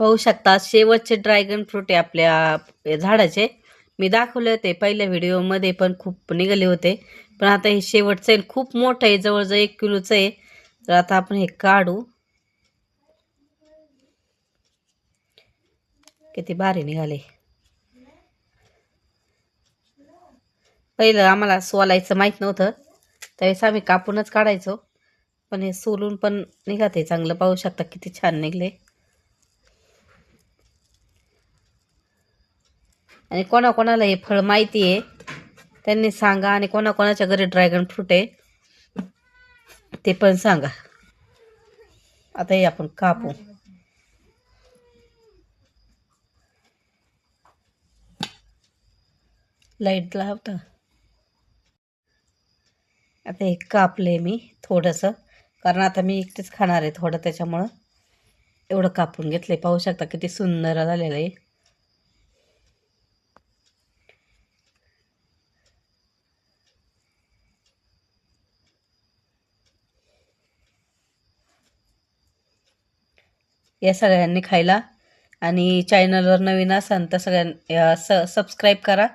पाहू शकता शेवटचे ड्रॅगन फ्रूट आहे आपल्या झाडाचे. मी दाखवले होते पहिल्या व्हिडिओमध्ये पण खूप निघाले होते, पण आता हे शेवटचं आहे. खूप मोठं आहे, जवळजवळ 1 किलोचं आहे. तर आता आपण हे काढू. किती भारी निघाले. पहिलं आम्हाला सोलायचं माहीत नव्हतं, त्यावेळेस आम्ही कापूनच काढायचो. पण हे सोलून पण निघते चांगलं. पाहू शकता किती छान निघले. आणि कोणाकोणाला हे फळ माहिती आहे त्यांनी सांगा, आणि कोणाकोणाच्या घरी ड्रॅगन फ्रूट आहे ते पण सांगा. आता हे आपण कापू. लाईट लावता. आता हे कापले मी थोडंसं, कारण आता मी एकटेच खाणार आहे थोडं, त्याच्यामुळं एवढं कापून घेतलंय. पाहू शकता किती सुंदर झालेलं आहे. या सगळ्यांनी खायला, आणि चॅनलवर नवीन असाल तर सगळ्यांनी सबस्क्राईब करा.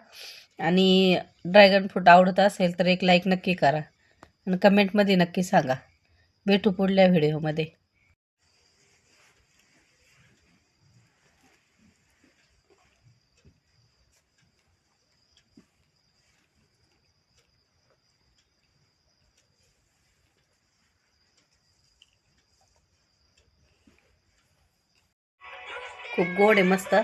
आणि ड्रॅगन फ्रूट आवडत असेल तर एक लाईक नक्की करा, आणि कमेंटमध्ये नक्की सांगा. भेटू पुढल्या व्हिडिओमध्ये. खूप गोड आहे, मस्त.